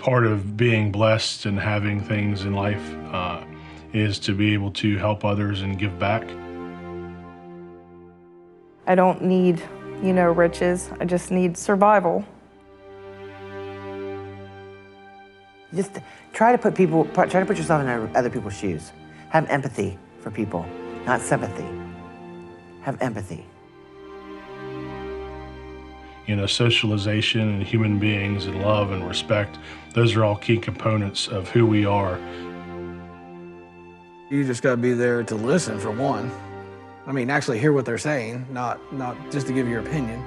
Part of being blessed and having things in life is to be able to help others and give back. I don't need, riches. I just need survival. Just try to put yourself in other people's shoes. Have empathy for people, not sympathy. Have empathy. Socialization and human beings and love and respect, those are all key components of who we are. You just gotta be there to listen, for one. I mean, actually hear what they're saying, not just to give your opinion.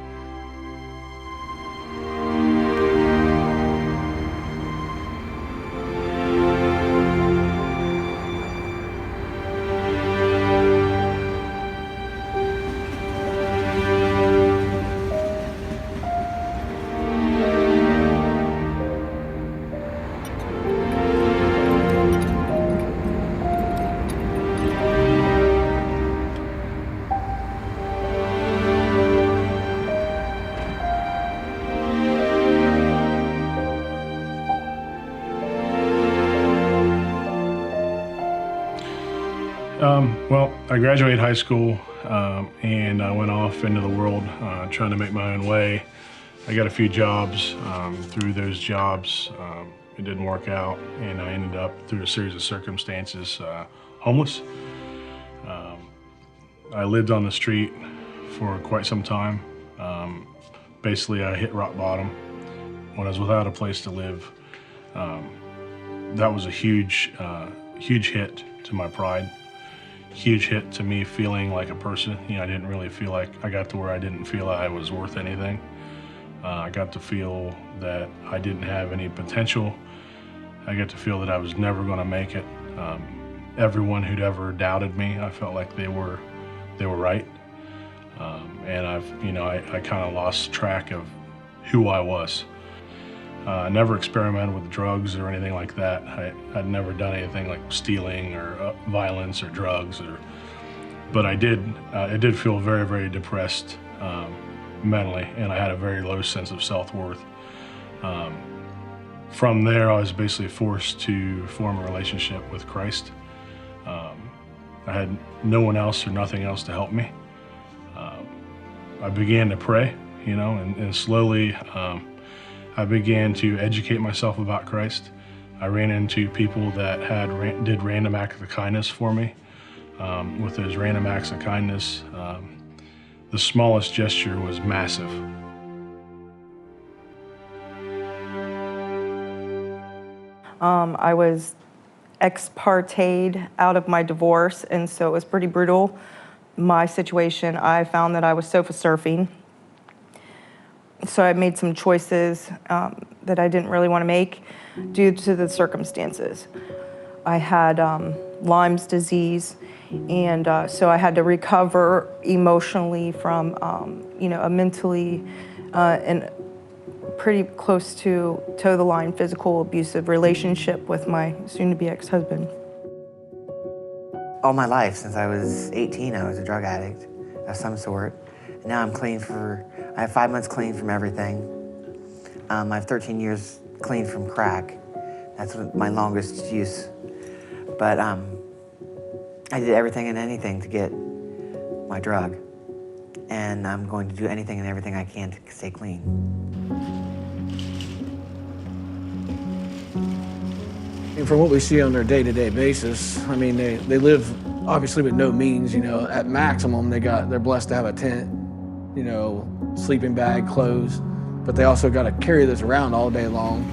Well, I graduated high school and I went off into the world trying to make my own way. I got a few jobs. Through those jobs, it didn't work out, and I ended up, through a series of circumstances, homeless. I lived on the street for quite some time. Basically, I hit rock bottom when I was without a place to live. That was a huge hit to my pride. Huge hit to me feeling like a person. I didn't really feel like I got to where I didn't feel I was worth anything. I got to feel that I didn't have any potential. I got to feel that I was never going to make it. Everyone who'd ever doubted me, I felt like they were right. And I kind of lost track of who I was. I never experimented with drugs or anything like that. I'd never done anything like stealing or violence or drugs, but I did feel very, very depressed mentally, and I had a very low sense of self-worth. From there, I was basically forced to form a relationship with Christ. I had no one else or nothing else to help me. I began to pray, and slowly I began to educate myself about Christ. I ran into people that did random acts of kindness for me. With those random acts of kindness, the smallest gesture was massive. I was ex parte'd out of my divorce, and so it was pretty brutal. My situation, I found that I was sofa surfing. So I made some choices that I didn't really want to make due to the circumstances. I had Lyme's disease, and so I had to recover emotionally from, a mentally and pretty close to toe-the-line physical abusive relationship with my soon-to-be ex-husband. All my life, since I was 18, I was a drug addict of some sort. Now I'm clean I have 5 months clean from everything. I have 13 years clean from crack. That's my longest use. But I did everything and anything to get my drug. And I'm going to do anything and everything I can to stay clean. And from what we see on their day-to-day basis, I mean, they live obviously with no means. At maximum they're blessed to have a tent, sleeping bag, clothes, but they also got to carry this around all day long.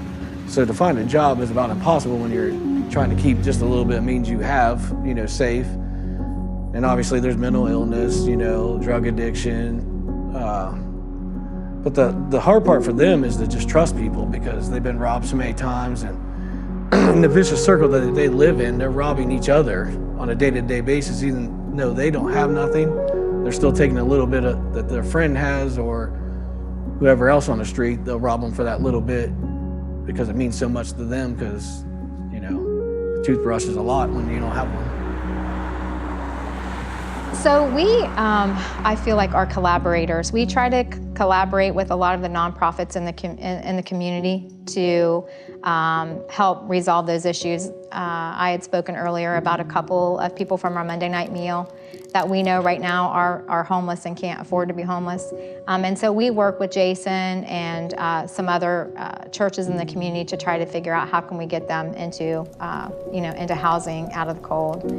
So to find a job is about impossible when you're trying to keep just a little bit of means you have, safe. And obviously there's mental illness, drug addiction. But the hard part for them is to just trust people, because they've been robbed so many times, and in the vicious circle that they live in, they're robbing each other on a day-to-day basis. Even though they don't have nothing, they're still taking a little bit that their friend has, or whoever else on the street. They'll rob them for that little bit because it means so much to them, because, the toothbrush is a lot when you don't have one. So we, I feel like, are collaborators. We try to collaborate with a lot of the nonprofits in the community to help resolve those issues. I had spoken earlier about a couple of people from our Monday night meal that we know right now are homeless and can't afford to be homeless. And so we work with Jason and some other churches in the community to try to figure out how can we get them into, into housing out of the cold.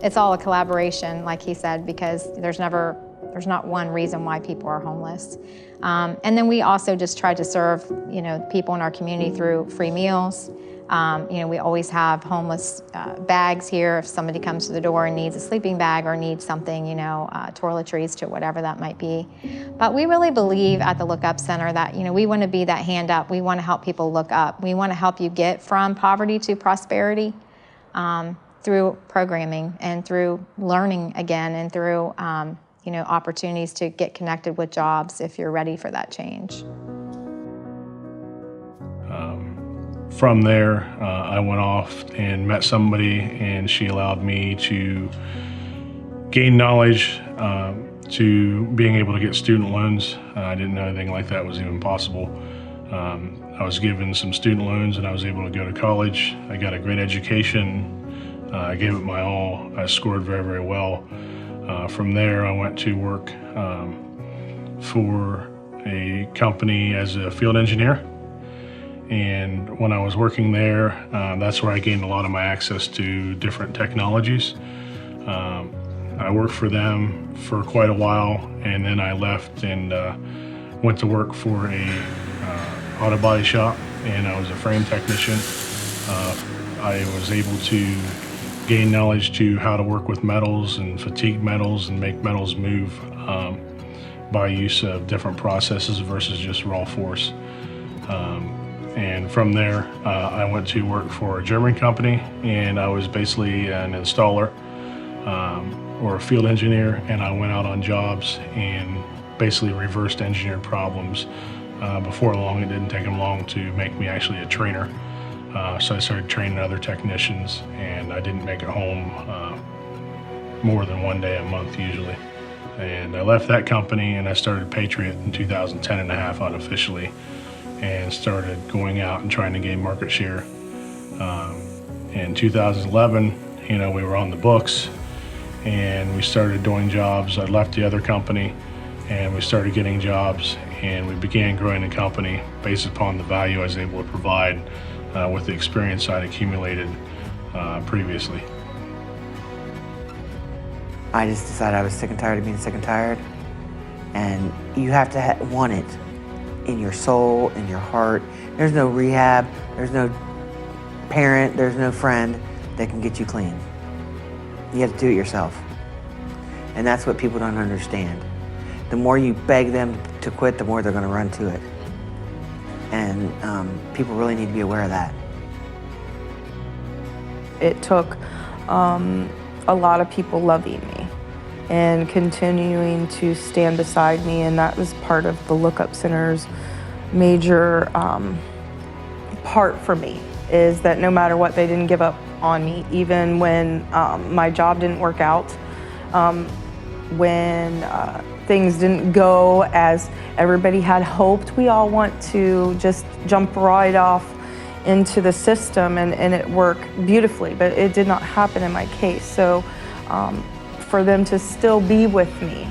It's all a collaboration, like he said, because there's not one reason why people are homeless. And then we also just try to serve, people in our community through free meals. We always have homeless bags here if somebody comes to the door and needs a sleeping bag or needs something, toiletries to whatever that might be. But we really believe at the Look Up Center that, we want to be that hand up. We want to help people look up. We want to help you get from poverty to prosperity through programming and through learning again and through, opportunities to get connected with jobs if you're ready for that change. From there, I went off and met somebody, and she allowed me to gain knowledge to being able to get student loans. I didn't know anything like that was even possible. I was given some student loans, and I was able to go to college. I got a great education. I gave it my all. I scored very, very well. From there, I went to work for a company as a field engineer. And when I was working there, that's where I gained a lot of my access to different technologies. I worked for them for quite a while, and then I left and went to work for a auto body shop, and I was a frame technician. I was able to gain knowledge to how to work with metals and fatigue metals and make metals move by use of different processes versus just raw force. And from there, I went to work for a German company, and I was basically an installer or a field engineer, and I went out on jobs and basically reversed engineered problems. Before long, it didn't take them long to make me actually a trainer. So I started training other technicians, and I didn't make it home more than one day a month usually. And I left that company, and I started Patriot in 2010 and a half unofficially, and started going out and trying to gain market share. In 2011, we were on the books, and we started doing jobs. I left the other company, and we started getting jobs, and we began growing the company based upon the value I was able to provide with the experience I'd accumulated previously. I just decided I was sick and tired of being sick and tired. And you have to want it in your soul, in your heart. There's no rehab, there's no parent, there's no friend that can get you clean. You have to do it yourself. And that's what people don't understand. The more you beg them to quit, the more they're gonna run to it. And people really need to be aware of that. It took a lot of people loving me and continuing to stand beside me, and that was part of the Look Up Center's major part for me, is that no matter what, they didn't give up on me, even when my job didn't work out, when things didn't go as everybody had hoped. We all want to just jump right off into the system and it work beautifully, but it did not happen in my case. So for them to still be with me,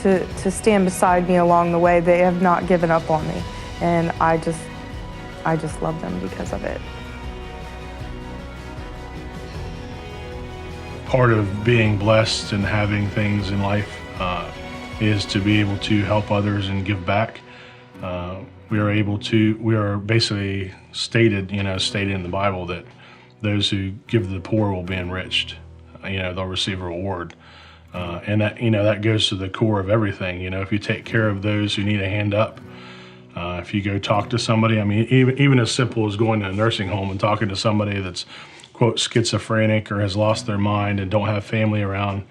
to stand beside me along the way, they have not given up on me, and I just love them because of it. Part of being blessed and having things in life is to be able to help others and give back. We are basically stated in the Bible that those who give to the poor will be enriched. They'll receive a reward. And that goes to the core of everything. If you take care of those who need a hand up, if you go talk to somebody, even as simple as going to a nursing home and talking to somebody that's, quote, schizophrenic or has lost their mind and don't have family around,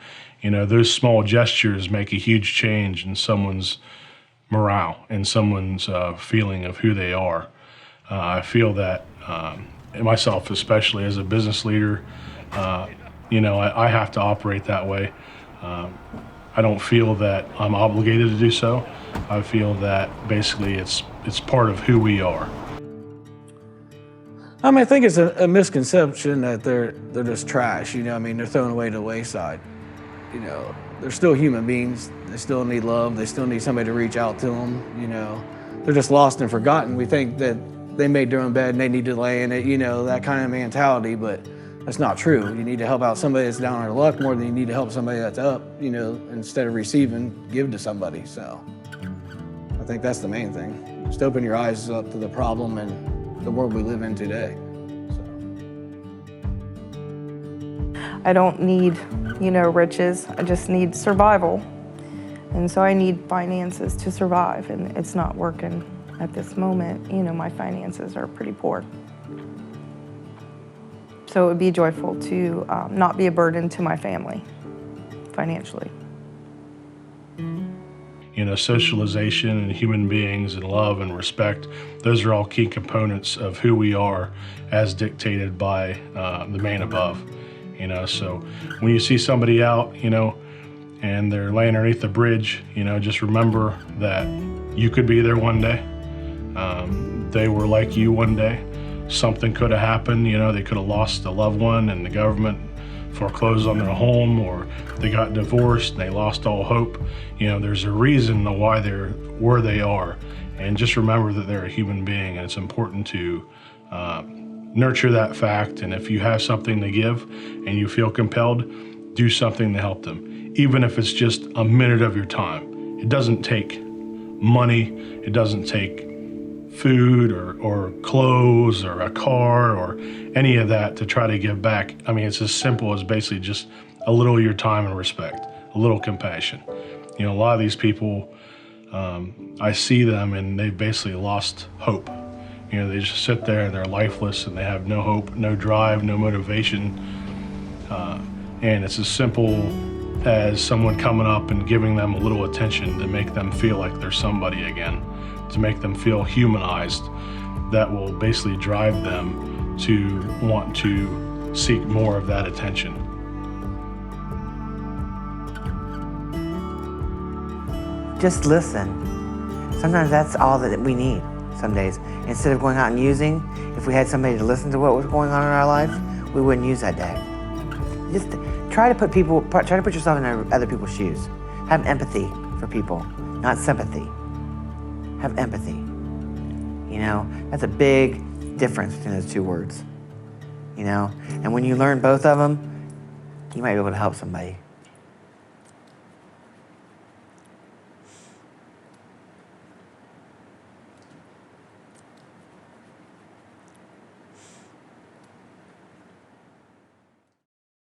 those small gestures make a huge change in someone's morale and someone's feeling of who they are. I feel that myself, especially as a business leader, I have to operate that way. I don't feel that I'm obligated to do so. I feel that basically it's part of who we are. I think it's a misconception that they're just trash. They're thrown away to the wayside. They're still human beings. They still need love. They still need somebody to reach out to them. They're just lost and forgotten. We think that they made their own bed and they need to lay in it. That kind of mentality, but that's not true. You need to help out somebody that's down on their luck more than you need to help somebody that's up. Instead of receiving, give to somebody. So I think that's the main thing. Just open your eyes up to the problem and the world we live in today. I don't need, riches. I just need survival. And so I need finances to survive, and it's not working at this moment. My finances are pretty poor. So it would be joyful to not be a burden to my family financially. Socialization and human beings and love and respect, those are all key components of who we are as dictated by the man above. So when you see somebody out, and they're laying underneath the bridge, just remember that you could be there one day. They were like you one day. Something could have happened, they could have lost a loved one and the government foreclosed on their home, or they got divorced and they lost all hope. There's a reason why they're where they are. And just remember that they're a human being, and it's important to nurture that fact. And if you have something to give and you feel compelled, do something to help them, even if it's just a minute of your time. It doesn't take money, it doesn't take food or clothes or a car or any of that to try to give back. It's as simple as basically just a little of your time and respect, a little compassion. A lot of these people, I see them and they've basically lost hope. They just sit there and they're lifeless and they have no hope, no drive, no motivation. And it's as simple as someone coming up and giving them a little attention to make them feel like they're somebody again, to make them feel humanized. That will basically drive them to want to seek more of that attention. Just listen. Sometimes that's all that we need some days. Instead of going out and using, if we had somebody to listen to what was going on in our life, we wouldn't use that day. Just try to put yourself in other people's shoes. Have empathy for people, not sympathy. Have empathy. That's a big difference between those two words. And when you learn both of them, you might be able to help somebody.